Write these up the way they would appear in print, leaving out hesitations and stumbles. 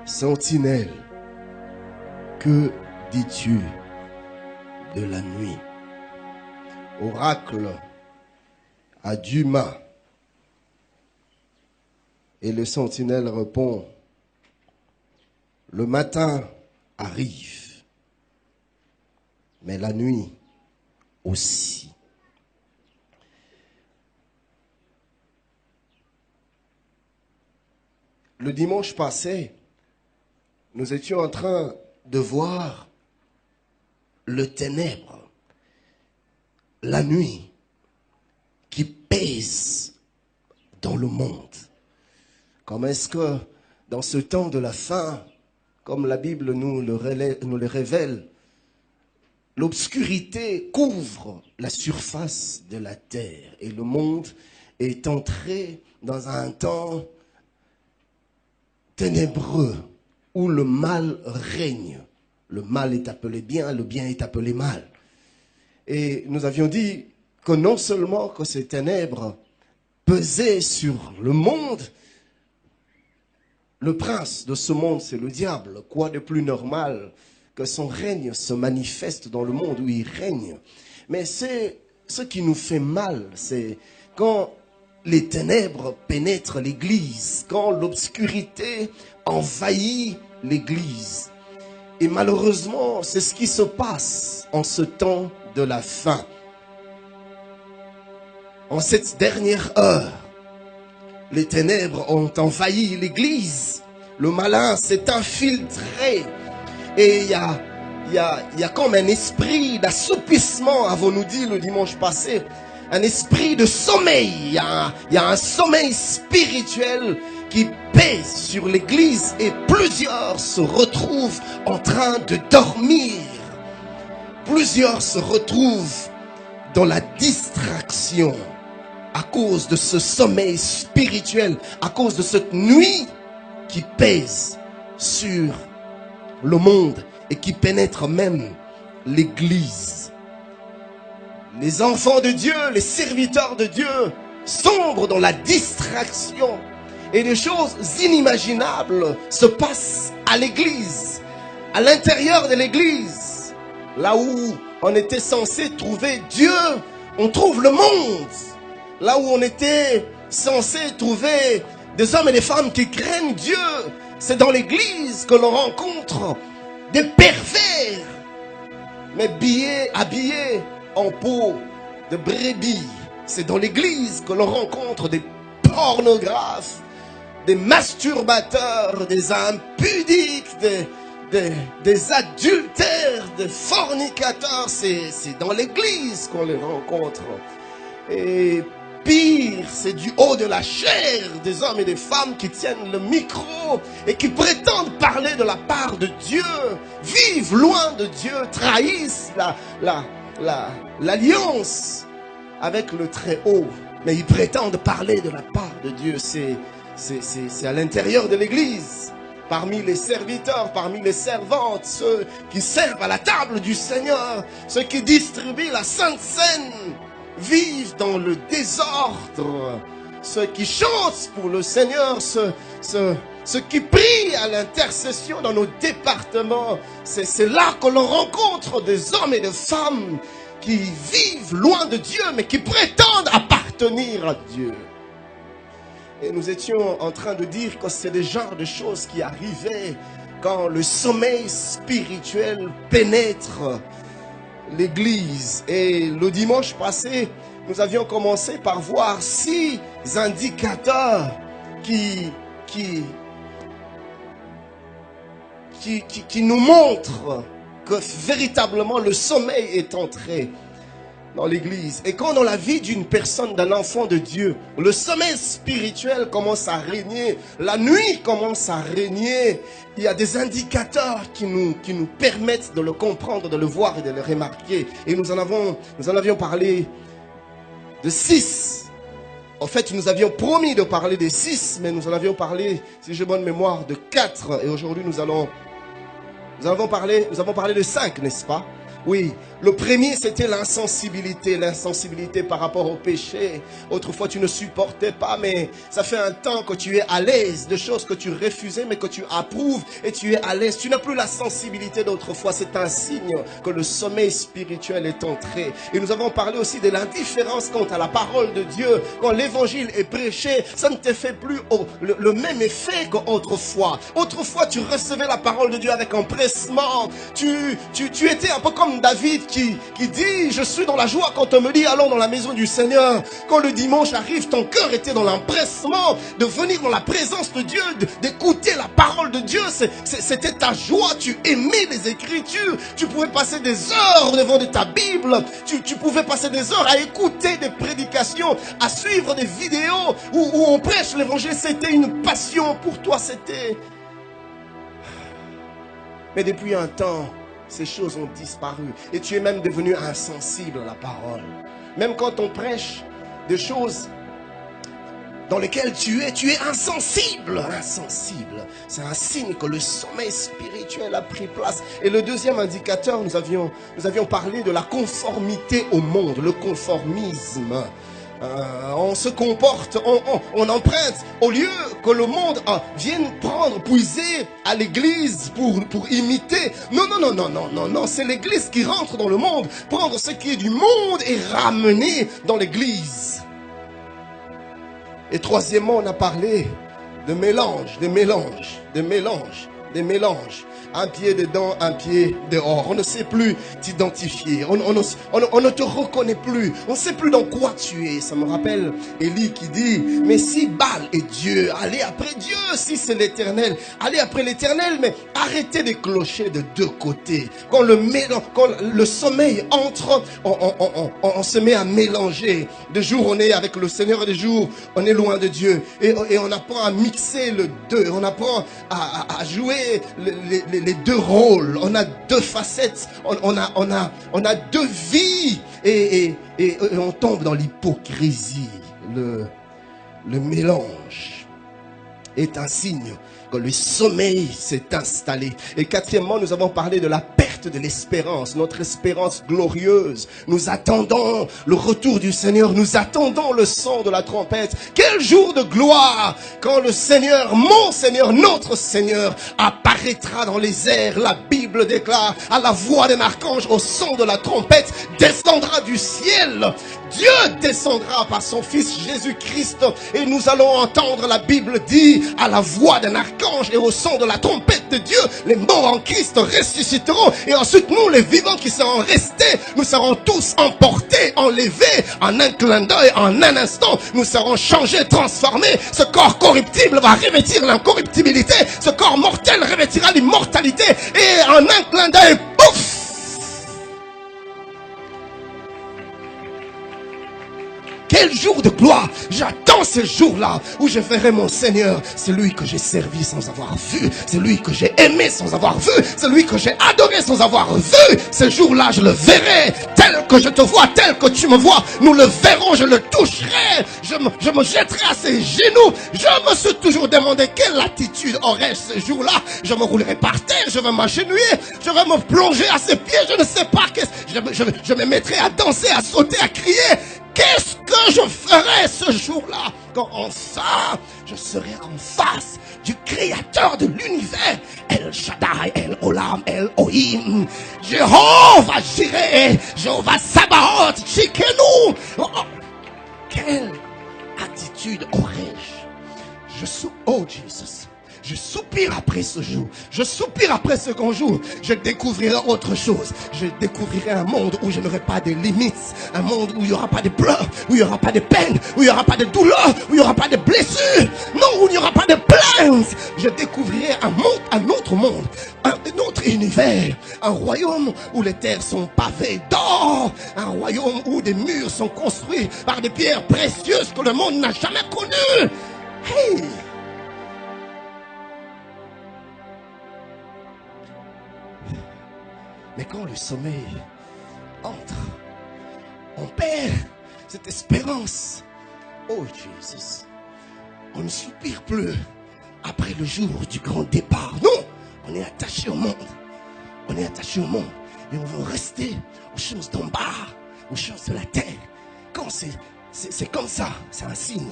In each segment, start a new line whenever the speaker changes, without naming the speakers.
Sentinelle, que dis-tu de la nuit? Oracle à Dumas. Et le sentinelle répond, le matin arrive, mais la nuit aussi. Le dimanche passé, nous étions en train de voir le ténèbre, la nuit qui pèse dans le monde. Comment est-ce que dans ce temps de la fin, comme la Bible nous le révèle, l'obscurité couvre la surface de la terre et le monde est entré dans un temps ténébreux où le mal règne. Le mal est appelé bien, le bien est appelé mal. Et nous avions dit que non seulement que ces ténèbres pesaient sur le monde, le prince de ce monde, c'est le diable. Quoi de plus normal que son règne se manifeste dans le monde où il règne? Mais c'est ce qui nous fait mal, c'est quand les ténèbres pénètrent l'Église, quand l'obscurité envahit l'Église. Et malheureusement, c'est ce qui se passe en ce temps de la fin. En cette dernière heure, les ténèbres ont envahi l'Église. Le malin s'est infiltré. Et il y a comme un esprit d'assoupissement, avons-nous dit le dimanche passé. Un esprit de sommeil. Il y a un sommeil spirituel qui pèse sur l'Église. Et plusieurs se retrouvent en train de dormir. Plusieurs se retrouvent dans la distraction. À cause de ce sommeil spirituel, à cause de cette nuit qui pèse sur le monde et qui pénètre même l'Église. Les enfants de Dieu, les serviteurs de Dieu sombrent dans la distraction et des choses inimaginables se passent à l'Église, à l'intérieur de l'Église. Là où on était censé trouver Dieu, on trouve le monde. Là où on était censé trouver des hommes et des femmes qui craignent Dieu, c'est dans l'église que l'on rencontre des pervers, mais habillés en peau de brebis. C'est dans l'église que l'on rencontre des pornographes, des masturbateurs, des impudiques, des adultères, des fornicateurs. C'est dans l'église qu'on les rencontre. Et pire, c'est du haut de la chair des hommes et des femmes qui tiennent le micro et qui prétendent parler de la part de Dieu, vivent loin de Dieu, trahissent l'alliance avec le Très-Haut. Mais ils prétendent parler de la part de Dieu. C'est à l'intérieur de l'église, parmi les serviteurs, parmi les servantes, ceux qui servent à la table du Seigneur, ceux qui distribuent la Sainte Seine, vivent dans le désordre. Ceux qui chantent pour le Seigneur, ceux qui prient à l'intercession dans nos départements, c'est là que l'on rencontre des hommes et des femmes qui vivent loin de Dieu, mais qui prétendent appartenir à Dieu. Et nous étions en train de dire que c'est le genre de choses qui arrivaient quand le sommeil spirituel pénètre l'Église. Et le dimanche passé, nous avions commencé par voir 6 indicateurs qui nous montrent que véritablement le sommeil est entré dans l'Église. Et quand dans la vie d'une personne, d'un enfant de Dieu, le sommeil spirituel commence à régner, la nuit commence à régner, il y a des indicateurs qui nous permettent de le comprendre, de le voir et de le remarquer. Et nous en avions parlé de 6. En fait, nous avions promis de parler des 6, mais nous en avions parlé, si j'ai bonne mémoire, de 4. Et aujourd'hui, nous avons parlé de 5, n'est-ce pas? Oui, le premier c'était l'insensibilité par rapport au péché. Autrefois tu ne supportais pas, mais ça fait un temps que tu es à l'aise de choses que tu refusais mais que tu approuves et tu es à l'aise. Tu n'as plus la sensibilité d'autrefois, c'est un signe que le sommeil spirituel est entré. Et nous avons parlé aussi de l'indifférence quant à la parole de Dieu. Quand l'évangile est prêché, ça ne te fait plus le même effet qu'autrefois. Autrefois tu recevais la parole de Dieu avec empressement. Tu étais un peu comme David qui dit, je suis dans la joie quand on me dit allons dans la maison du Seigneur. Quand le dimanche arrive, ton cœur était dans l'empressement de venir dans la présence de Dieu, d'écouter la parole de Dieu. C'était ta joie, tu aimais les Écritures. Tu pouvais passer des heures devant de ta Bible. Tu pouvais passer des heures à écouter des prédications, à suivre des vidéos où on prêche l'évangile. C'était une passion pour toi, c'était... Mais depuis un temps, ces choses ont disparu et tu es même devenu insensible à la parole. Même quand on prêche des choses dans lesquelles tu es insensible. C'est un signe que le sommeil spirituel a pris place. Et le deuxième indicateur, nous avions parlé de la conformité au monde, le conformisme. On se comporte, on emprunte, au lieu que le monde vienne puiser à l'église pour imiter. Non, c'est l'église qui rentre dans le monde, prendre ce qui est du monde et ramener dans l'église. Et troisièmement, on a parlé de mélange. Un pied dedans, un pied dehors. On ne sait plus t'identifier. On ne te reconnaît plus. On ne sait plus dans quoi tu es. Ça me rappelle Élie qui dit, mais si Baal est Dieu, allez après Dieu. Si c'est l'Éternel, allez après l'Éternel. Mais arrêtez de clocher de deux côtés. Quand le sommeil entre, on se met à mélanger. De jour on est avec le Seigneur et de jour on est loin de Dieu. Et on apprend à mixer le deux. On apprend à jouer les deux rôles. On a deux facettes. On a deux vies. Et on tombe dans l'hypocrisie. Le mélange est un signe que le sommeil s'est installé. Et quatrièmement, nous avons parlé de la perte de l'espérance, notre espérance glorieuse. Nous attendons le retour du Seigneur, nous attendons le son de la trompette. Quel jour de gloire quand le Seigneur, mon Seigneur, notre Seigneur apparaîtra dans les airs. La Bible déclare, à la voix d'un archange, au son de la trompette, descendra du ciel. Dieu descendra par son Fils Jésus-Christ et nous allons entendre, la Bible dit, à la voix d'un archange et au son de la trompette de Dieu, les morts en Christ ressusciteront et ensuite nous, les vivants qui seront restés, nous serons tous emportés, enlevés en un clin d'œil, en un instant, nous serons changés, transformés. Ce corps corruptible va revêtir l'incorruptibilité, ce corps mortel revêtira l'immortalité et en un clin d'œil, pouf! Quel jour de gloire! J'attends ce jour-là où je verrai mon Seigneur, celui que j'ai servi sans avoir vu, celui que j'ai aimé sans avoir vu, celui que j'ai adoré sans avoir vu. Ce jour-là, je le verrai tel que je te vois, tel que tu me vois. Nous le verrons, je le toucherai, je me jetterai à ses genoux. Je me suis toujours demandé quelle attitude aurais-je ce jour-là. Je me roulerai par terre, je vais m'agenouiller, je vais me plonger à ses pieds, je ne sais pas, je me mettrai à danser, à sauter, à crier. Qu'est-ce que je ferai ce jour-là quand enfin je serai en face du Créateur de l'univers, El Shaddai, El Olam, El Ohim, Jéhovah Jireh, Jéhovah Sabaoth, Tsidkenu. Quelle attitude aurais-je? Oh Jesus. Je soupire après ce jour. Je soupire après ce grand jour. Je découvrirai autre chose. Je découvrirai un monde où je n'aurai pas de limites. Un monde où il n'y aura pas de pleurs, où il n'y aura pas de peine, où il n'y aura pas de douleur, où il n'y aura pas de blessures. Non, où il n'y aura pas de plaintes. Je découvrirai un autre monde, un autre univers. Un royaume où les terres sont pavées d'or. Un royaume où des murs sont construits par des pierres précieuses que le monde n'a jamais connues. Hey! Mais quand le sommeil entre, on perd cette espérance. Oh Jesus, on ne soupire plus après le jour du grand départ. Non, on est attaché au monde. On est attaché au monde. Et on veut rester aux choses d'en bas, aux choses de la terre. Quand c'est comme ça, c'est un signe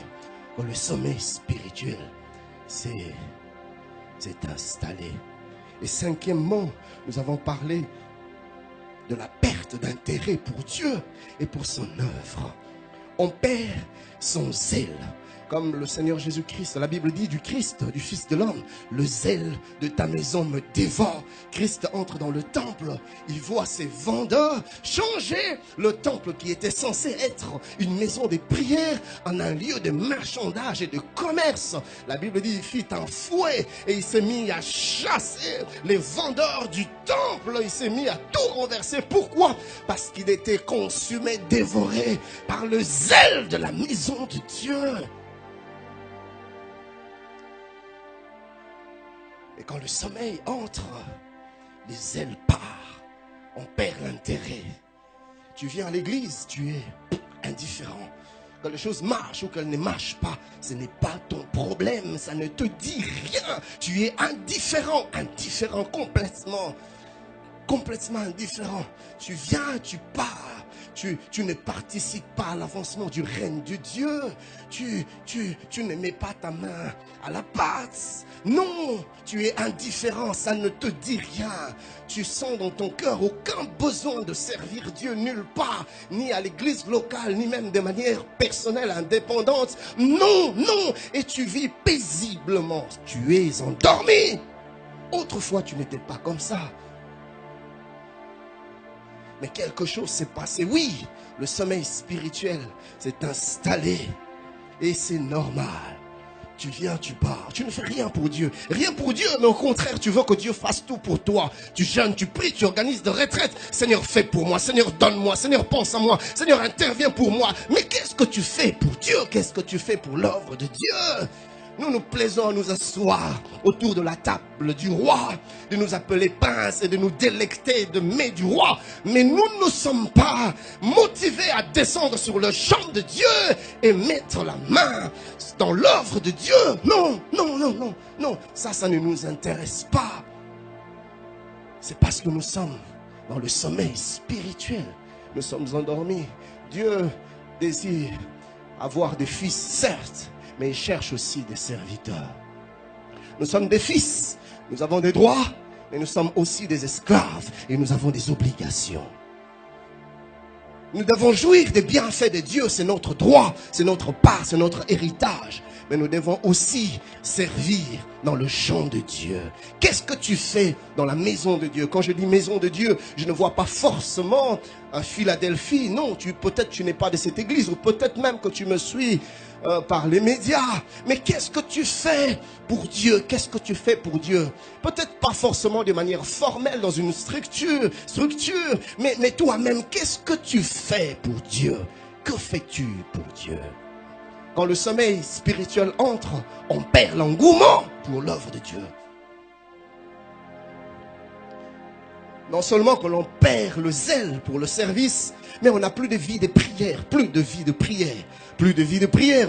que le sommeil spirituel s'est installé. Et cinquièmement, nous avons parlé de la perte d'intérêt pour Dieu et pour son œuvre. On perd son zèle. Comme le Seigneur Jésus-Christ, la Bible dit du Christ, du Fils de l'homme, le zèle de ta maison me dévore. Christ entre dans le temple, il voit ses vendeurs changer le temple qui était censé être une maison de prière en un lieu de marchandage et de commerce. La Bible dit il fit un fouet et il s'est mis à chasser les vendeurs du temple. Il s'est mis à tout renverser. Pourquoi? Parce qu'il était consumé, dévoré par le zèle de la maison de Dieu. Et quand le sommeil entre, les ailes partent, on perd l'intérêt. Tu viens à l'église, tu es indifférent. Quand les choses marchent ou qu'elles ne marchent pas, ce n'est pas ton problème, ça ne te dit rien. Tu es indifférent, complètement indifférent. Tu viens, tu pars. Tu ne participes pas à l'avancement du règne de Dieu. Tu ne mets pas ta main à la pâte. Non, tu es indifférent, ça ne te dit rien. Tu sens dans ton cœur aucun besoin de servir Dieu nulle part, ni à l'église locale, ni même de manière personnelle, indépendante. Non, et tu vis paisiblement. Tu es endormi. Autrefois, tu n'étais pas comme ça. Mais quelque chose s'est passé. Oui, le sommeil spirituel s'est installé. Et c'est normal. Tu viens, tu pars. Tu ne fais rien pour Dieu. Rien pour Dieu, mais au contraire, tu veux que Dieu fasse tout pour toi. Tu jeûnes, tu pries, tu organises des retraites. Seigneur, fais pour moi. Seigneur, donne-moi. Seigneur, pense à moi. Seigneur, interviens pour moi. Mais qu'est-ce que tu fais pour Dieu? Qu'est-ce que tu fais pour l'œuvre de Dieu? Nous nous plaisons à nous asseoir autour de la table du roi, de nous appeler princes et de nous délecter de mets du roi. Mais nous ne sommes pas motivés à descendre sur le champ de Dieu et mettre la main dans l'œuvre de Dieu. Non. Ça ne nous intéresse pas. C'est parce que nous sommes dans le sommeil spirituel. Nous sommes endormis. Dieu désire avoir des fils, certes, mais il cherche aussi des serviteurs. Nous sommes des fils, nous avons des droits, mais nous sommes aussi des esclaves et nous avons des obligations. Nous devons jouir des bienfaits de Dieu, c'est notre droit, c'est notre part, c'est notre héritage. Mais nous devons aussi servir dans le champ de Dieu. Qu'est-ce que tu fais dans la maison de Dieu? Quand je dis maison de Dieu, je ne vois pas forcément à Philadelphie. Non, peut-être tu n'es pas de cette église, ou peut-être même que tu me suis par les médias. Mais qu'est-ce que tu fais pour Dieu? Qu'est-ce que tu fais pour Dieu? Peut-être pas forcément de manière formelle dans une structure, mais toi-même, qu'est-ce que tu fais pour Dieu? Que fais-tu pour Dieu? Quand le sommeil spirituel entre, on perd l'engouement pour l'œuvre de Dieu. Non seulement que l'on perd le zèle pour le service, mais on n'a plus de vie de prière,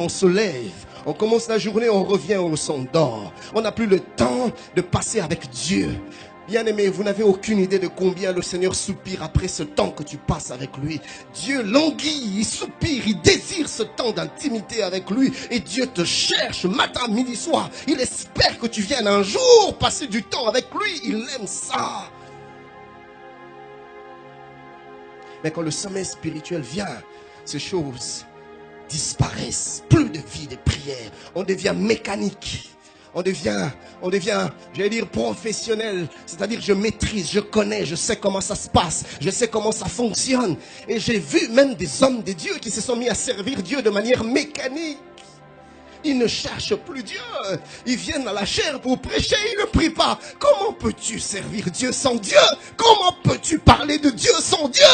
on se lève, on commence la journée, on revient, on s'endort. On n'a plus le temps de passer avec Dieu. Bien-aimé, vous n'avez aucune idée de combien le Seigneur soupire après ce temps que tu passes avec lui. Dieu languit, il soupire, il désire ce temps d'intimité avec lui. Et Dieu te cherche matin, midi, soir. Il espère que tu viennes un jour passer du temps avec lui. Il aime ça. Mais quand le sommeil spirituel vient, ces choses disparaissent. Plus de vie de prière. On devient mécanique. On devient, j'allais dire, professionnel. C'est-à-dire, je maîtrise, je connais, je sais comment ça se passe. Je sais comment ça fonctionne. Et j'ai vu même des hommes de Dieu qui se sont mis à servir Dieu de manière mécanique. Ils ne cherchent plus Dieu. Ils viennent à la chair pour prêcher, ils ne prient pas. Comment peux-tu servir Dieu sans Dieu? Comment peux-tu parler de Dieu sans Dieu?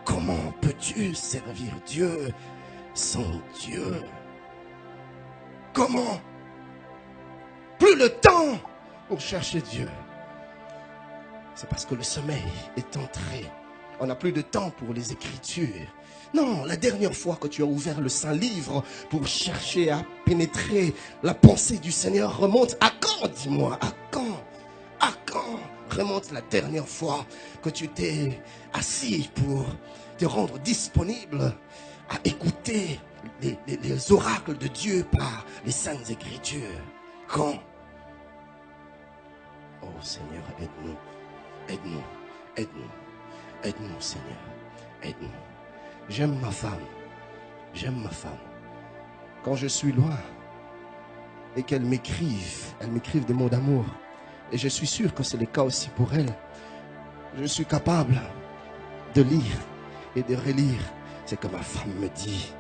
Comment peux-tu servir Dieu sans Dieu? Comment? Plus le temps pour chercher Dieu. C'est parce que le sommeil est entré. On n'a plus de temps pour les Écritures. Non, la dernière fois que tu as ouvert le Saint-Livre pour chercher à pénétrer la pensée du Seigneur remonte à quand, dis-moi, à quand? À quand? Remonte la dernière fois que tu t'es assis pour te rendre disponible à écouter les oracles de Dieu par les Saintes Écritures. Quand? Oh Seigneur, aide-nous, aide-nous, aide-nous, aide-nous Seigneur, aide-nous. J'aime ma femme, j'aime ma femme. Quand je suis loin et qu'elle m'écrive des mots d'amour, et je suis sûr que c'est le cas aussi pour elle, je suis capable de lire et de relire ce que ma femme me dit.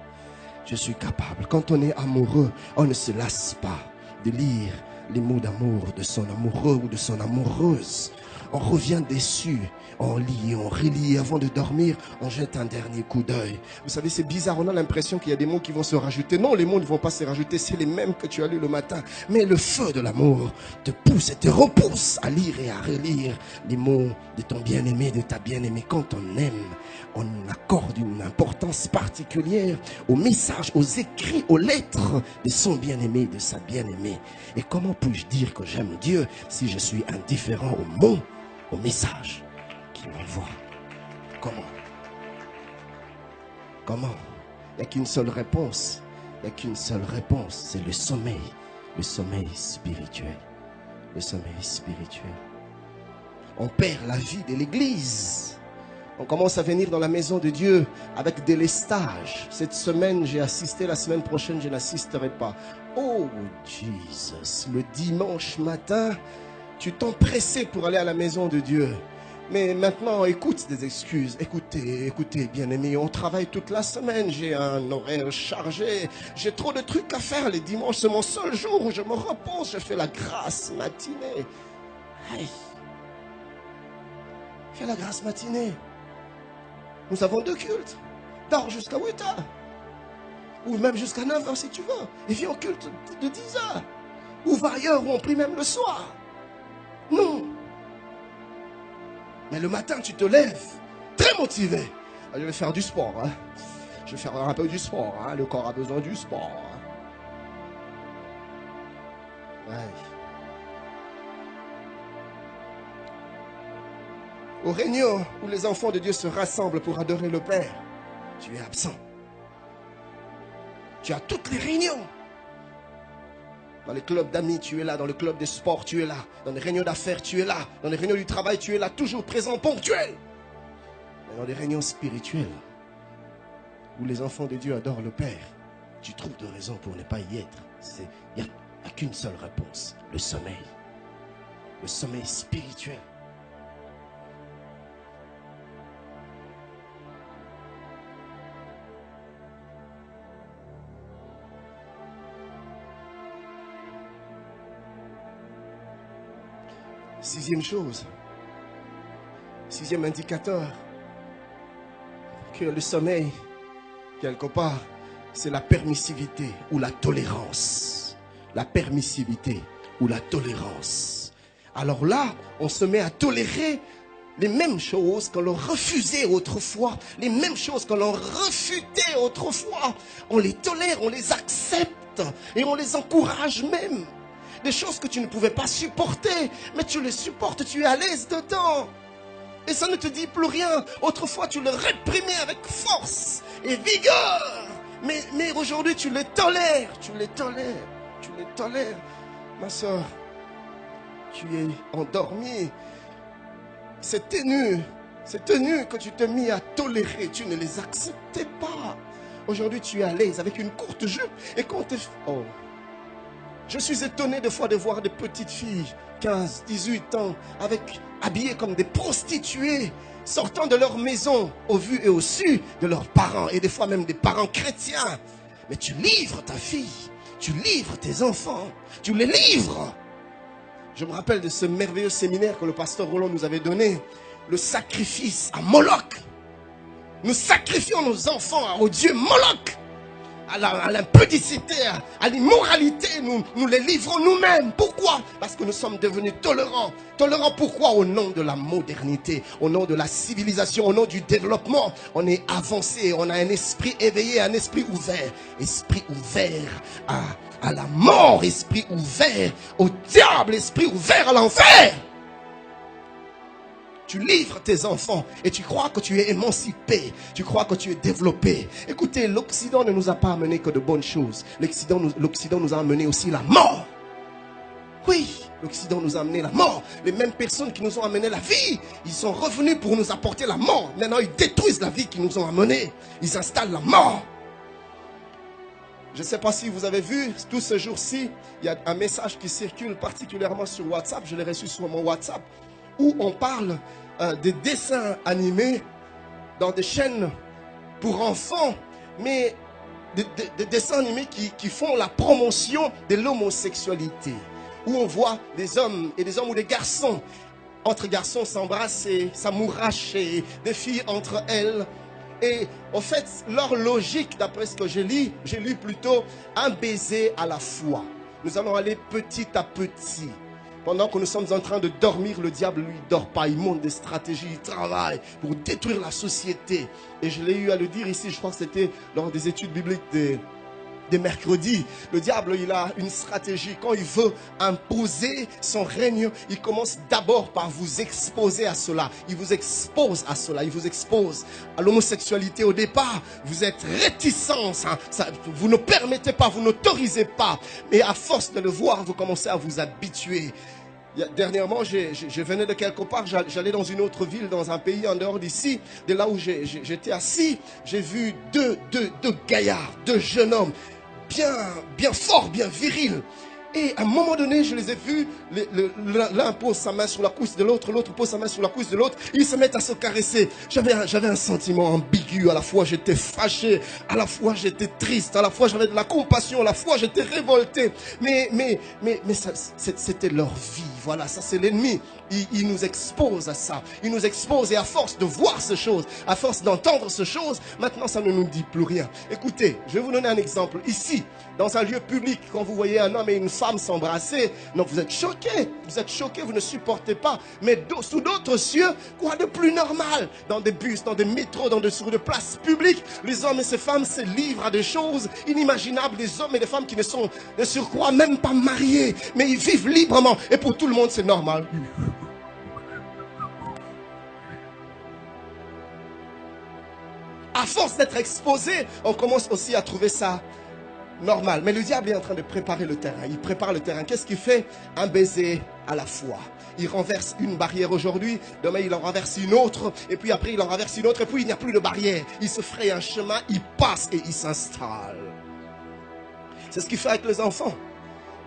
Je suis capable. Quand on est amoureux, on ne se lasse pas de lire les mots d'amour de son amoureux ou de son amoureuse. On revient dessus, on lit, on relit. Avant de dormir, on jette un dernier coup d'œil. Vous savez, c'est bizarre, on a l'impression qu'il y a des mots qui vont se rajouter. Non, les mots ne vont pas se rajouter, c'est les mêmes que tu as lus le matin. Mais le feu de l'amour te pousse et te repousse à lire et à relire les mots de ton bien-aimé, de ta bien-aimée. Quand on aime, on accorde une importance particulière aux messages, aux écrits, aux lettres de son bien-aimé, de sa bien-aimée. Et comment puis-je dire que j'aime Dieu si je suis indifférent aux mots, aux messages qu'il m'envoie? Comment? Comment? Il n'y a qu'une seule réponse. Il n'y a qu'une seule réponse. C'est le sommeil spirituel. Le sommeil spirituel. On perd la vie de l'église. On commence à venir dans la maison de Dieu avec des lestages. Cette semaine, j'ai assisté. La semaine prochaine, je n'assisterai pas. Oh, Jesus. Le dimanche matin, tu t'empressais pour aller à la maison de Dieu. Mais maintenant, écoute des excuses. Écoutez, bien-aimés, on travaille toute la semaine. J'ai un horaire chargé. J'ai trop de trucs à faire. Les dimanches, c'est mon seul jour où je me repose. Je fais la grâce matinée. Aïe. Fais la grâce matinée. Nous avons 2 cultes. Dors jusqu'à 8 heures. Ou même jusqu'à 9 heures si tu veux. Et viens au culte de 10 heures. Ou va ailleurs où on prie même le soir. Non. Mais le matin, tu te lèves très motivé. Je vais faire du sport. Hein. Je vais faire un peu du sport. Hein. Le corps a besoin du sport. Hein. Ouais. Au réunion où les enfants de Dieu se rassemblent pour adorer le Père, tu es absent. Tu as toutes les réunions. Dans les clubs d'amis, tu es là. Dans le club de sport, tu es là. Dans les réunions d'affaires, tu es là. Dans les réunions du travail, tu es là. Toujours présent, ponctuel. Mais dans les réunions spirituelles, où les enfants de Dieu adorent le Père, tu trouves de raisons pour ne pas y être. Il n'y a qu'une seule réponse. Le sommeil. Le sommeil spirituel. Sixième chose, sixième indicateur, que le sommeil, quelque part, c'est la permissivité ou la tolérance. La permissivité ou la tolérance. Alors là, on se met à tolérer les mêmes choses que l'on refusait autrefois, les mêmes choses que l'on refutait autrefois. On les tolère, on les accepte et on les encourage même. Des choses que tu ne pouvais pas supporter, mais tu les supportes, tu es à l'aise dedans. Et ça ne te dit plus rien. Autrefois, tu le réprimais avec force et vigueur. Mais aujourd'hui, tu les tolères, tu les tolères, tu les tolères. Ma soeur, tu es endormie. Ces tenues que tu t'es mis à tolérer, tu ne les acceptais pas. Aujourd'hui, tu es à l'aise avec une courte jupe et quand tu... Oh. Je suis étonné des fois de voir des petites filles, 15, 18 ans, habillées comme des prostituées, sortant de leur maison, au vu et au su de leurs parents, et des fois même des parents chrétiens. Mais tu livres ta fille, tu livres tes enfants, tu les livres. Je me rappelle de ce merveilleux séminaire que le pasteur Roland nous avait donné, le sacrifice à Moloch. Nous sacrifions nos enfants au dieu Moloch. À l'impudicité, à l'immoralité, nous les livrons nous-mêmes. Pourquoi? Parce que nous sommes devenus tolérants. Tolérants pourquoi? Au nom de la modernité, au nom de la civilisation, au nom du développement. On est avancé, on a un esprit éveillé, un esprit ouvert. Esprit ouvert à la mort, esprit ouvert au diable, esprit ouvert à l'enfer. tu livres tes enfants et tu crois que tu es émancipé, tu crois que tu es développé. Écoutez, l'Occident ne nous a pas amené que de bonnes choses. L'Occident nous a amené aussi la mort. Oui, l'Occident nous a amené la mort. Les mêmes personnes qui nous ont amené la vie, ils sont revenus pour nous apporter la mort. Maintenant, ils détruisent la vie qu'ils nous ont amenée. Ils installent la mort. Je ne sais pas si vous avez vu, tous ces jours-ci, il y a un message qui circule particulièrement sur WhatsApp. Je l'ai reçu sur mon WhatsApp, où on parle des dessins animés dans des chaînes pour enfants, mais des dessins animés qui font la promotion de l'homosexualité. Où on voit des hommes ou des garçons, entre garçons s'embrasser, s'amouracher, des filles entre elles. Et en fait, leur logique, d'après ce que j'ai lu plutôt un baiser à la fois. Nous allons aller petit à petit. Pendant que nous sommes en train de dormir, le diable, lui, ne dort pas. Il monte des stratégies, il travaille pour détruire la société. Et je l'ai eu à le dire ici, je crois que c'était lors des études bibliques des mercredis. Le diable, il a une stratégie. Quand il veut imposer son règne, il commence d'abord par vous exposer à cela. Il vous expose à cela. Il vous expose à l'homosexualité au départ. Vous êtes réticents. Vous ne permettez pas, vous n'autorisez pas. Mais à force de le voir, vous commencez à vous habituer. Dernièrement, je venais de quelque part, j'allais dans une autre ville, dans un pays en dehors d'ici, de là où j'étais assis. J'ai vu deux gaillards, deux jeunes hommes, bien forts, bien virils. Et à un moment donné, je les ai vus, l'un pose sa main sur la cuisse de l'autre, l'autre pose sa main sur la cuisse de l'autre, ils se mettent à se caresser. J'avais un sentiment ambigu, à la fois j'étais fâché, à la fois j'étais triste, à la fois j'avais de la compassion, à la fois j'étais révolté. Mais c'était leur vie, voilà, ça c'est l'ennemi. Il nous expose à ça, il nous expose et à force de voir ces choses, à force d'entendre ces choses, maintenant ça ne nous dit plus rien. Écoutez, je vais vous donner un exemple. Ici, dans un lieu public, quand vous voyez un homme et une femme s'embrasser, donc vous êtes choqués, vous ne supportez pas. Mais sous d'autres cieux, quoi de plus normal? Dans des bus, dans des métros, sur des places publiques, les hommes et ces femmes se livrent à des choses inimaginables. Des hommes et des femmes qui ne sont de surcroît même pas mariés, mais ils vivent librement. Et pour tout le monde, c'est normal. À force d'être exposé, on commence aussi à trouver ça normal. Mais le diable est en train de préparer le terrain. Il prépare le terrain. Qu'est-ce qu'il fait? Un baiser à la fois. Il renverse une barrière aujourd'hui, demain il en renverse une autre, et puis après il en renverse une autre, et puis il n'y a plus de barrière. Il se fraye un chemin, il passe et il s'installe. C'est ce qu'il fait avec les enfants.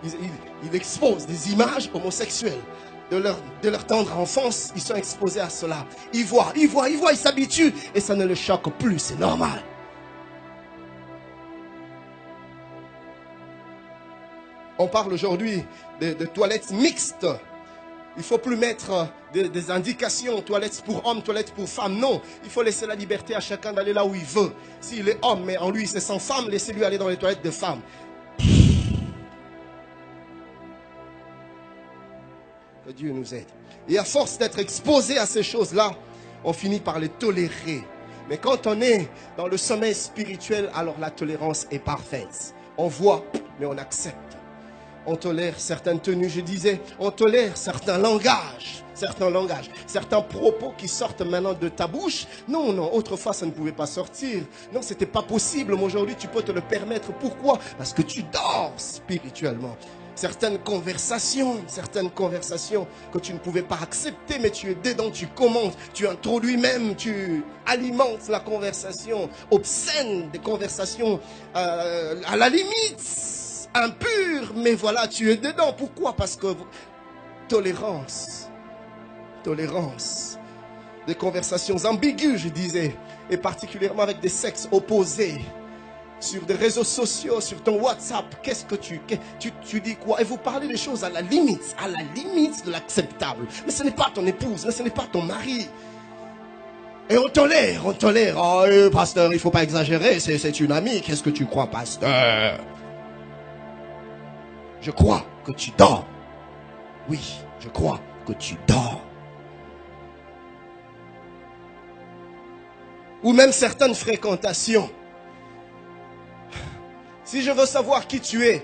Il expose des images homosexuelles. De leur tendre enfance, ils sont exposés à cela. Ils voient, ils s'habituent, et ça ne les choque plus, c'est normal. On parle aujourd'hui de toilettes mixtes. Il ne faut plus mettre des indications, toilettes pour hommes, toilettes pour femmes. Non, il faut laisser la liberté à chacun d'aller là où il veut. S'il est homme, mais en lui c'est sans femme, laissez-lui aller dans les toilettes de femmes. Que Dieu nous aide. Et à force d'être exposé à ces choses-là, on finit par les tolérer. Mais quand on est dans le sommeil spirituel, alors la tolérance est parfaite. On voit, mais on accepte. On tolère certaines tenues, je disais, on tolère certains langages, certains propos qui sortent maintenant de ta bouche. Non, autrefois ça ne pouvait pas sortir. Non, c'était pas possible, mais aujourd'hui tu peux te le permettre. Pourquoi? Parce que tu dors spirituellement. Certaines conversations que tu ne pouvais pas accepter, mais tu es dedans, tu commentes, tu introduis même, tu alimentes la conversation obscène, des conversations à la limite. Impur, mais voilà, tu es dedans. Pourquoi? Parce que tolérance, des conversations ambiguës, je disais, et particulièrement avec des sexes opposés, sur des réseaux sociaux, sur ton WhatsApp. Qu'est-ce que tu dis quoi? Et vous parlez des choses à la limite de l'acceptable. Mais ce n'est pas ton épouse, mais ce n'est pas ton mari. Et on tolère. Oh, pasteur, il ne faut pas exagérer, c'est une amie. Qu'est-ce que tu crois, pasteur? Je crois que tu dors. Oui, je crois que tu dors. Ou même certaines fréquentations. Si je veux savoir qui tu es,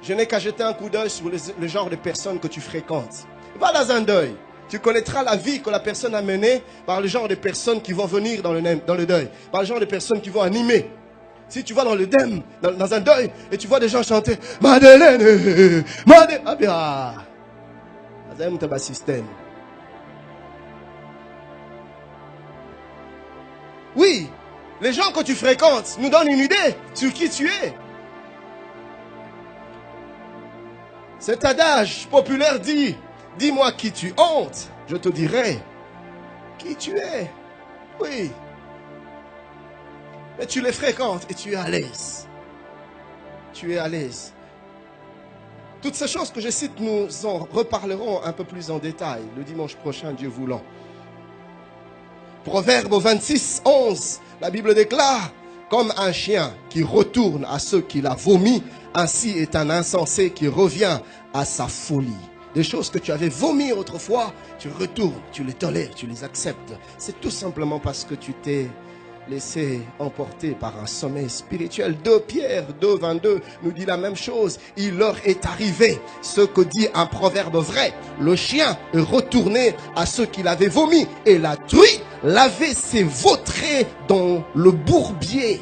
je n'ai qu'à jeter un coup d'œil sur le genre de personnes que tu fréquentes. Va dans un deuil. Tu connaîtras la vie que la personne a menée par le genre de personnes qui vont venir dans le deuil, par le genre de personnes qui vont animer. Si tu vas dans le deuil, dans un deuil, et tu vois des gens chanter Madeleine, Madeleine, ah bien, c'est un système. Oui, les gens que tu fréquentes nous donnent une idée sur qui tu es. Cet adage populaire dit, dis-moi qui tu hontes, je te dirai qui tu es. Oui. Mais tu les fréquentes et tu es à l'aise. Tu es à l'aise. Toutes ces choses que je cite, nous en reparlerons un peu plus en détail le dimanche prochain, Dieu voulant. Proverbe 26, 11, la Bible déclare, comme un chien qui retourne à ceux qui l'a vomi, ainsi est un insensé qui revient à sa folie. Des choses que tu avais vomi autrefois, tu retournes, tu les tolères, tu les acceptes. C'est tout simplement parce que tu t'es laissé emporter par un sommeil spirituel. 2 Pierre 2, 22 nous dit la même chose. Il leur est arrivé ce que dit un proverbe vrai. Le chien est retourné à ceux qui l'avaient vomi et la truie lavait ses vautrés dans le bourbier.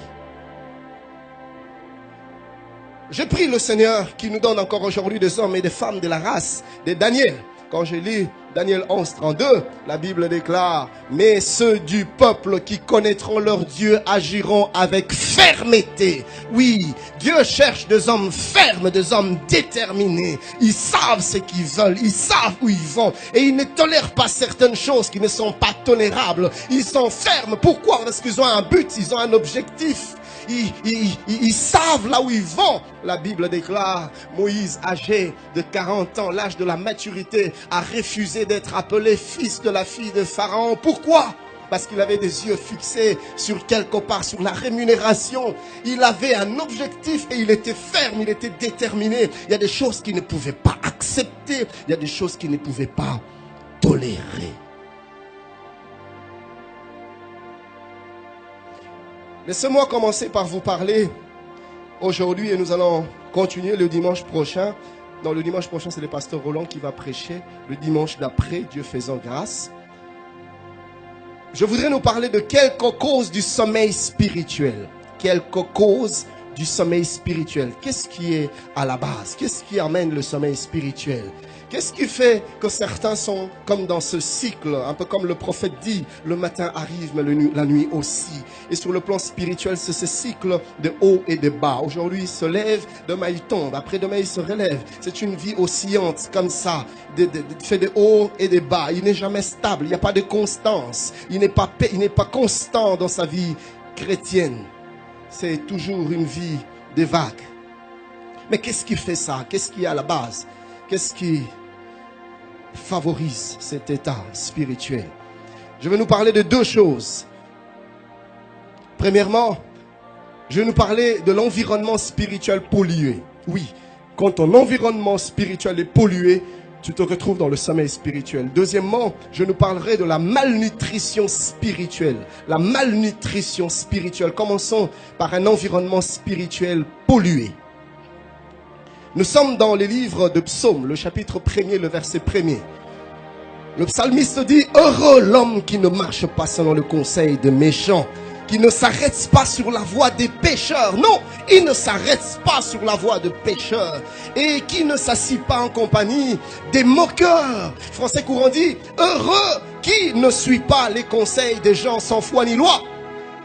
Je prie le Seigneur qui nous donne encore aujourd'hui des hommes et des femmes de la race de Daniel. Quand je lis Daniel 11, 32, la Bible déclare, mais ceux du peuple qui connaîtront leur Dieu agiront avec fermeté. Oui, Dieu cherche des hommes fermes, des hommes déterminés. Ils savent ce qu'ils veulent, ils savent où ils vont. Et ils ne tolèrent pas certaines choses qui ne sont pas tolérables. Ils sont fermes. Pourquoi? Parce qu'ils ont un but, ils ont un objectif. Ils savent là où ils vont. La Bible déclare, Moïse, âgé de 40 ans, l'âge de la maturité, a refusé d'être appelé fils de la fille de Pharaon. Pourquoi? Parce qu'il avait des yeux fixés sur quelque part, sur la rémunération. Il avait un objectif et il était ferme, il était déterminé. Il y a des choses qu'il ne pouvait pas accepter, il y a des choses qu'il ne pouvait pas tolérer. Laissez-moi commencer par vous parler aujourd'hui et nous allons continuer le dimanche prochain. Dans le dimanche prochain, c'est le pasteur Roland qui va prêcher. Le dimanche d'après, Dieu faisant grâce. Je voudrais nous parler de quelques causes du sommeil spirituel. Quelques causes du sommeil spirituel. Qu'est-ce qui est à la base? Qu'est-ce qui amène le sommeil spirituel? Qu'est-ce qui fait que certains sont comme dans ce cycle, un peu comme le prophète dit, le matin arrive, mais la nuit aussi. Et sur le plan spirituel, c'est ce cycle de haut et de bas. Aujourd'hui, il se lève, demain il tombe, après-demain il se relève. C'est une vie oscillante comme ça, fait de haut et de bas. Il n'est jamais stable, il n'y a pas de constance. Il n'est pas constant dans sa vie chrétienne. C'est toujours une vie de vagues. Mais qu'est-ce qui fait ça? Qu'est-ce qui est à la base? Qu'est-ce qui favorise cet état spirituel? Je vais nous parler de 2 choses. Premièrement, je vais nous parler de l'environnement spirituel pollué. Oui, quand ton environnement spirituel est pollué, tu te retrouves dans le sommeil spirituel. Deuxièmement, je nous parlerai de la malnutrition spirituelle. La malnutrition spirituelle. Commençons par un environnement spirituel pollué. Nous sommes dans les livres de Psaumes, le chapitre 1er, le verset 1er. Le psalmiste dit, heureux l'homme qui ne marche pas selon le conseil des méchants, qui ne s'arrête pas sur la voie des pécheurs. Non, il ne s'arrête pas sur la voie des pécheurs. Et qui ne s'assit pas en compagnie des moqueurs. Français courant dit, heureux qui ne suit pas les conseils des gens sans foi ni loi.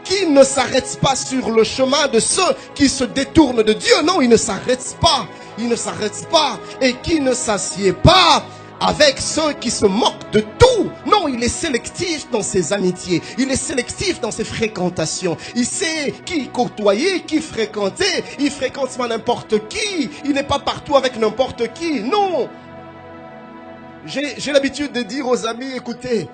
Qui ne s'arrête pas sur le chemin de ceux qui se détournent de Dieu. Non, il ne s'arrête pas. Il ne s'arrête pas. Et qui ne s'assied pas avec ceux qui se moquent de tout. Non, il est sélectif dans ses amitiés. Il est sélectif dans ses fréquentations. Il sait qui côtoyer, qui fréquenter. Il fréquente pas n'importe qui. Il n'est pas partout avec n'importe qui. Non. J'ai l'habitude de dire aux amis, écoutez,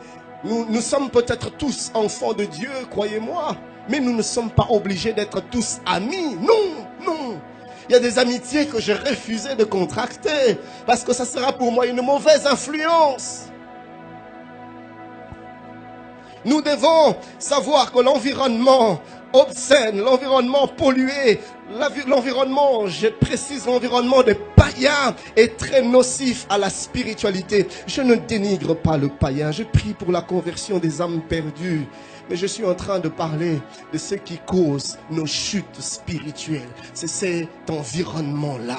nous sommes peut-être tous enfants de Dieu, croyez-moi. Mais nous ne sommes pas obligés d'être tous amis. Non, non. Il y a des amitiés que j'ai refusé de contracter parce que ça sera pour moi une mauvaise influence. Nous devons savoir que l'environnement obscène, l'environnement pollué L'environnement, je précise l'environnement des païens, est très nocif à la spiritualité. Je ne dénigre pas le païen, je prie pour la conversion des âmes perdues. Mais je suis en train de parler de ce qui cause nos chutes spirituelles. C'est cet environnement-là.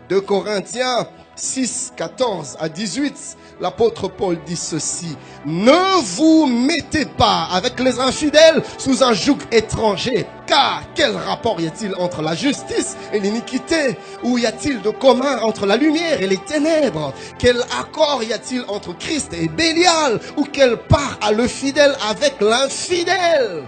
2 Corinthiens 6, 14 à 18, l'apôtre Paul dit ceci: ne vous mettez pas avec les infidèles sous un joug étranger, car quel rapport y a-t-il entre la justice et l'iniquité? Ou y a-t-il de commun entre la lumière et les ténèbres? Quel accord y a-t-il entre Christ et Bélial? Ou quelle part a le fidèle avec l'infidèle?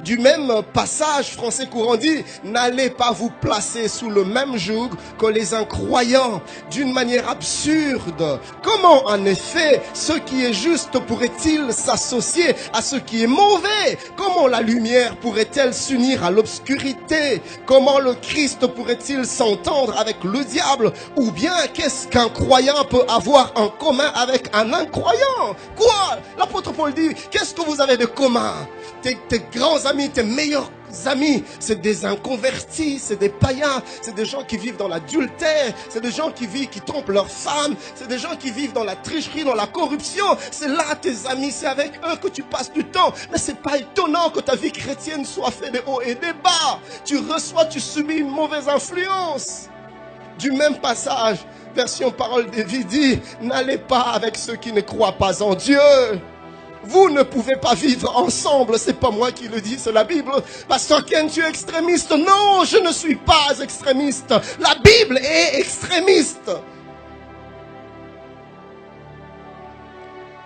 Du même passage, français courant dit: n'allez pas vous placer sous le même joug que les incroyants, d'une manière absurde. Comment en effet ce qui est juste pourrait-il s'associer à ce qui est mauvais? Comment la lumière pourrait-elle s'unir à l'obscurité? Comment le Christ pourrait-il s'entendre avec le diable? Ou bien qu'est-ce qu'un croyant peut avoir en commun avec un incroyant? Quoi? L'apôtre Paul dit: qu'est-ce que vous avez de commun? Tes grands amis, tes meilleurs amis, c'est des inconvertis, c'est des païens, c'est des gens qui vivent dans l'adultère, c'est des gens qui trompent leurs femmes, c'est des gens qui vivent dans la tricherie, dans la corruption. C'est là tes amis, c'est avec eux que tu passes du temps. Mais c'est pas étonnant que ta vie chrétienne soit faite de hauts et des bas. Tu subis une mauvaise influence. Du même passage, version parole de vie dit: n'allez pas avec ceux qui ne croient pas en Dieu. Vous ne pouvez pas vivre ensemble. C'est pas moi qui le dis, c'est la Bible. Pasteur Ken, tu es extrémiste? Non, je ne suis pas extrémiste. La Bible est extrémiste.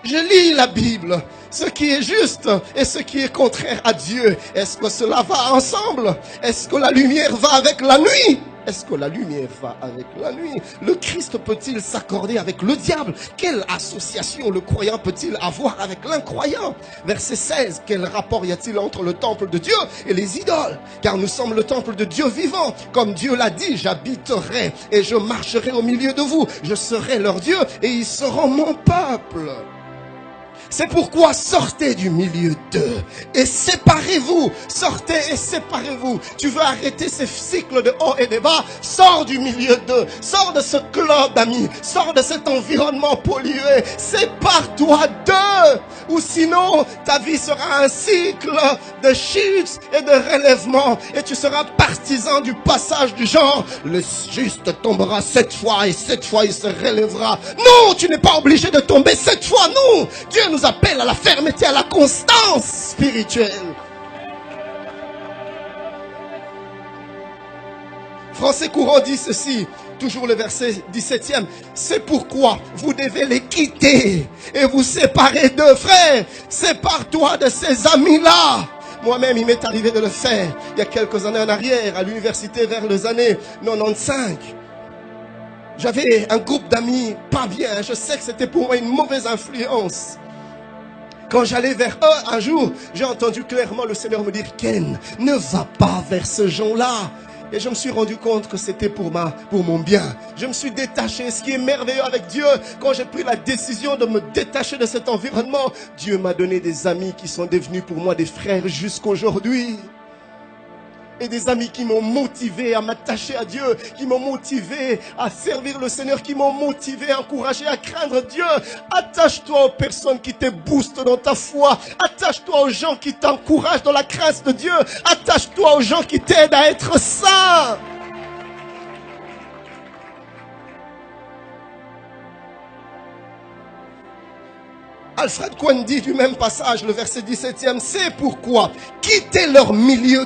Je lis la Bible. Ce qui est juste et ce qui est contraire à Dieu, est-ce que cela va ensemble? Est-ce que la lumière va avec la nuit? Est-ce que la lumière va avec la nuit? Le Christ peut-il s'accorder avec le diable? Quelle association le croyant peut-il avoir avec l'incroyant? Verset 16, quel rapport y a-t-il entre le temple de Dieu et les idoles? Car nous sommes le temple de Dieu vivant. Comme Dieu l'a dit: j'habiterai et je marcherai au milieu de vous. Je serai leur Dieu et ils seront mon peuple. C'est pourquoi sortez du milieu d'eux et séparez-vous. Sortez et séparez-vous. Tu veux arrêter ces cycles de haut et de bas? Sors du milieu d'eux. Sors de ce club d'amis. Sors de cet environnement pollué. Sépare-toi d'eux. Ou sinon, ta vie sera un cycle de chute et de relèvement. Et tu seras partisan du passage du genre: le juste tombera 7 fois et 7 fois il se relèvera. Non, tu n'es pas obligé de tomber 7 fois. Non, Dieu nous appelle à la fermeté, à la constance spirituelle. Français courant dit ceci, toujours le verset 17e: c'est pourquoi vous devez les quitter et vous séparer d'eux. Frère, sépare-toi de ces amis-là. Moi-même, il m'est arrivé de le faire il y a quelques années en arrière, à l'université, vers les années 95. J'avais un groupe d'amis pas bien. Je sais que c'était pour moi une mauvaise influence. Quand j'allais vers eux, un jour, j'ai entendu clairement le Seigneur me dire: Ken, ne va pas vers ce gens-là. Et je me suis rendu compte que c'était pour mon bien. Je me suis détaché. Ce qui est merveilleux avec Dieu, quand j'ai pris la décision de me détacher de cet environnement, Dieu m'a donné des amis qui sont devenus pour moi des frères jusqu'aujourd'hui. Et des amis qui m'ont motivé à m'attacher à Dieu, qui m'ont motivé à servir le Seigneur, qui m'ont motivé, encouragé à craindre Dieu. Attache-toi aux personnes qui te boostent dans ta foi. Attache-toi aux gens qui t'encouragent dans la crainte de Dieu. Attache-toi aux gens qui t'aident à être saint. Alfred Cohen dit du même passage, le verset 17e, c'est pourquoi quittez leur milieu,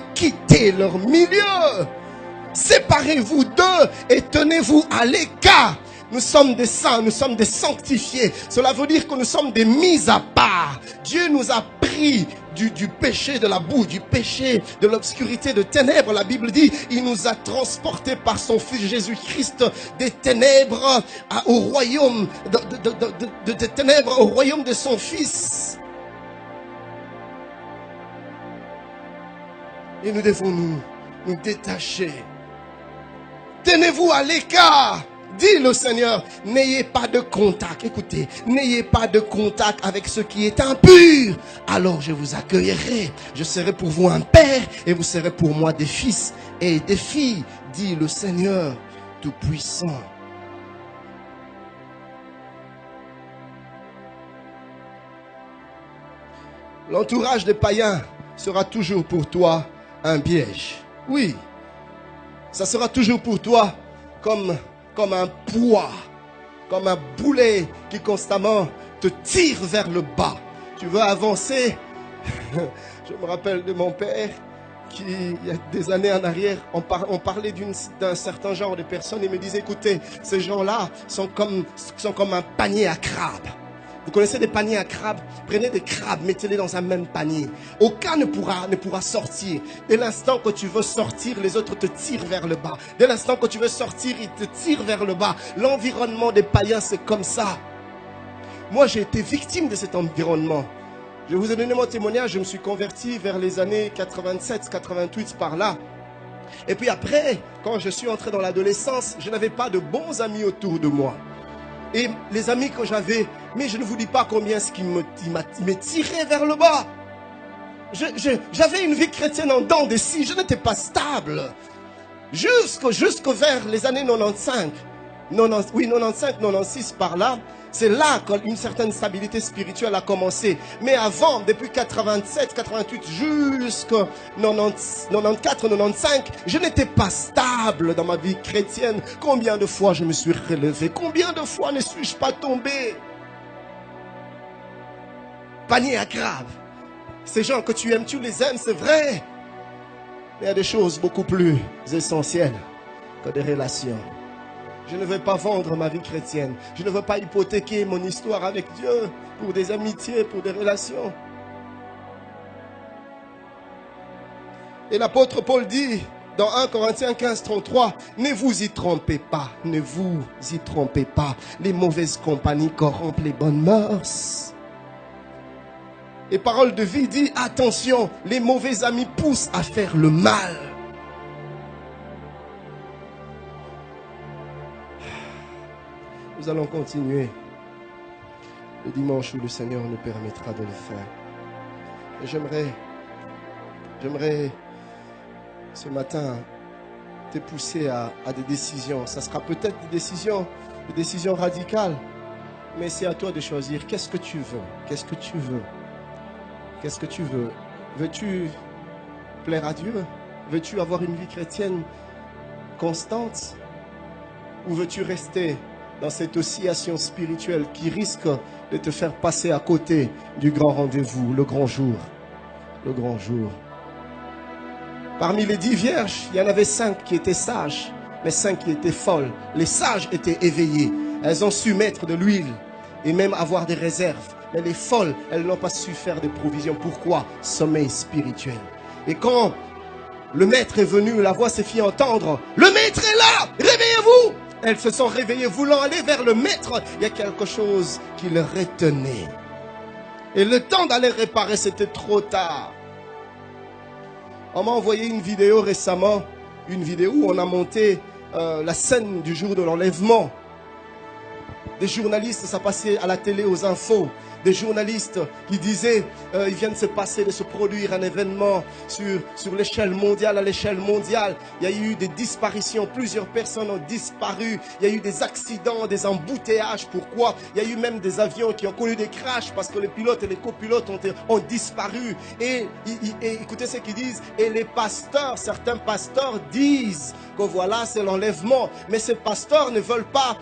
séparez-vous d'eux et tenez-vous à l'écart. Nous sommes des saints, nous sommes des sanctifiés. Cela veut dire que nous sommes des mis à part. Dieu nous a pris du péché de la boue, du péché de l'obscurité, de ténèbres. La Bible dit, il nous a transportés par son Fils Jésus-Christ des ténèbres au royaume, des ténèbres au royaume de son Fils. Et nous devons nous détacher. Tenez-vous à l'écart Dis le Seigneur, n'ayez pas de contact, écoutez, n'ayez pas de contact avec ce qui est impur. Alors je vous accueillerai, je serai pour vous un père et vous serez pour moi des fils et des filles, dit le Seigneur Tout-Puissant. L'entourage des païens sera toujours pour toi un piège. Oui, ça sera toujours pour toi comme un poids, comme un boulet qui constamment te tire vers le bas. Tu veux avancer. Je me rappelle de mon père qui, il y a des années en arrière, on parlait d'un certain genre de personnes. Il me disait, écoutez, ces gens-là sont comme un panier à crabes. Vous connaissez des paniers à crabes? Prenez des crabes, mettez-les dans un même panier. Aucun ne pourra sortir. Dès l'instant que tu veux sortir, les autres te tirent vers le bas. Dès l'instant que tu veux sortir, ils te tirent vers le bas. L'environnement des païens, c'est comme ça. Moi, j'ai été victime de cet environnement. Je vous ai donné mon témoignage, je me suis converti vers les années 87, 88 par là. Et puis après, quand je suis entré dans l'adolescence, je n'avais pas de bons amis autour de moi. Et les amis que j'avais, mais je ne vous dis pas combien ce qui me tirait vers le bas. J'avais une vie chrétienne en dents de scie, je n'étais pas stable. Jusque vers les années 95, 96 par là, c'est là qu'une certaine stabilité spirituelle a commencé. Mais avant, depuis 87, 88, jusqu'à 94, 95, je n'étais pas stable dans ma vie chrétienne. Combien de fois je me suis relevé? Combien de fois ne suis-je pas tombé? Panier à crabes. Ces gens que tu aimes, tu les aimes, c'est vrai. Mais il y a des choses beaucoup plus essentielles que des relations. Je ne veux pas vendre ma vie chrétienne. Je ne veux pas hypothéquer mon histoire avec Dieu pour des amitiés, pour des relations. Et l'apôtre Paul dit dans 1 Corinthiens 15, 33, ne vous y trompez pas, ne vous y trompez pas. Les mauvaises compagnies corrompent les bonnes mœurs. Et Parole de vie dit, attention, les mauvais amis poussent à faire le mal. Nous allons continuer le dimanche où le Seigneur nous permettra de le faire. Et j'aimerais ce matin te pousser à des décisions. Ça sera peut-être des décisions radicales, mais c'est à toi de choisir. Qu'est-ce que tu veux? Qu'est-ce que tu veux? Qu'est-ce que tu veux? Veux-tu plaire à Dieu? Veux-tu avoir une vie chrétienne constante? Ou veux-tu rester dans cette oscillation spirituelle qui risque de te faire passer à côté du grand rendez-vous, le grand jour? Le grand jour. Parmi les 10 vierges, il y en avait 5 qui étaient sages, mais 5 qui étaient folles. Les sages étaient éveillées. Elles ont su mettre de l'huile et même avoir des réserves. Mais les folles, elles n'ont pas su faire des provisions. Pourquoi? Sommeil spirituel. Et quand le maître est venu, la voix s'est fait entendre. Le maître est là! Réveillez-vous! Elles se sont réveillées, voulant aller vers le maître. Il y a quelque chose qui les retenait. Et le temps d'aller réparer, c'était trop tard. On m'a envoyé une vidéo récemment, une vidéo où on a monté la scène du jour de l'enlèvement. Des journalistes, ça passait à la télé, aux infos. Des journalistes qui disaient, il vient de se produire un événement sur l'échelle mondiale, à l'échelle mondiale. Il y a eu des disparitions, plusieurs personnes ont disparu. Il y a eu des accidents, des embouteillages. Pourquoi? Il y a eu même des avions qui ont connu des crashs parce que les pilotes et les copilotes ont disparu. Et écoutez ce qu'ils disent. Et les pasteurs, certains pasteurs disent que voilà, c'est l'enlèvement. Mais ces pasteurs ne veulent pas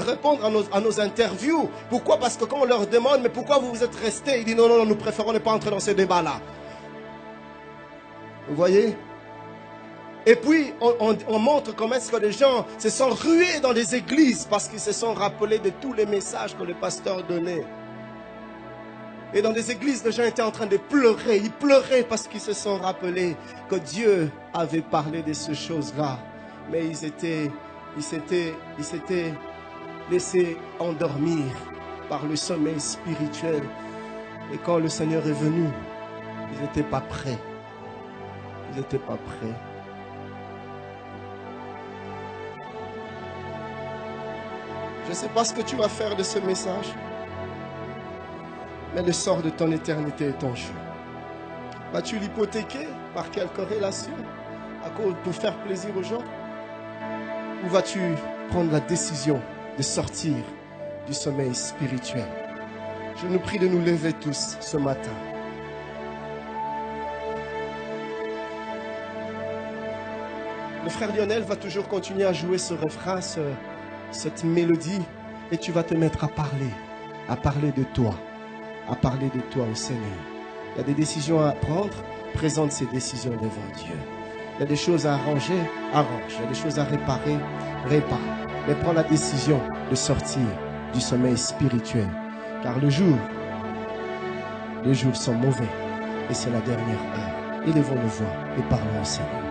répondre à nos interviews. Pourquoi? Parce que quand on leur demande, mais pourquoi vous êtes restés? Ils disent non, nous préférons ne pas entrer dans ce débat-là. Vous voyez? Et puis, on montre comment est-ce que les gens se sont rués dans les églises parce qu'ils se sont rappelés de tous les messages que le pasteur donnait. Et dans les églises, les gens étaient en train de pleurer. Ils pleuraient parce qu'ils se sont rappelés que Dieu avait parlé de ces choses-là. Mais ils s'étaient laissés endormir par le sommeil spirituel. Et quand le Seigneur est venu, ils n'étaient pas prêts. Ils n'étaient pas prêts. Je ne sais pas ce que tu vas faire de ce message, mais le sort de ton éternité est en jeu. Vas-tu l'hypothéquer par quelle corrélation pour faire plaisir aux gens? Ou vas-tu prendre la décision de sortir du sommeil spirituel? Je nous prie de nous lever tous ce matin. Le frère Lionel va toujours continuer à jouer ce refrain, cette mélodie, et tu vas te mettre à parler de toi au Seigneur. Il y a des décisions à prendre, présente ces décisions devant Dieu. Il y a des choses à arranger, arrange. Il y a des choses à réparer, répare. Mais prends la décision de sortir du sommeil spirituel. Car les jours sont mauvais et c'est la dernière heure. Élevons nos voix et parlons au Seigneur.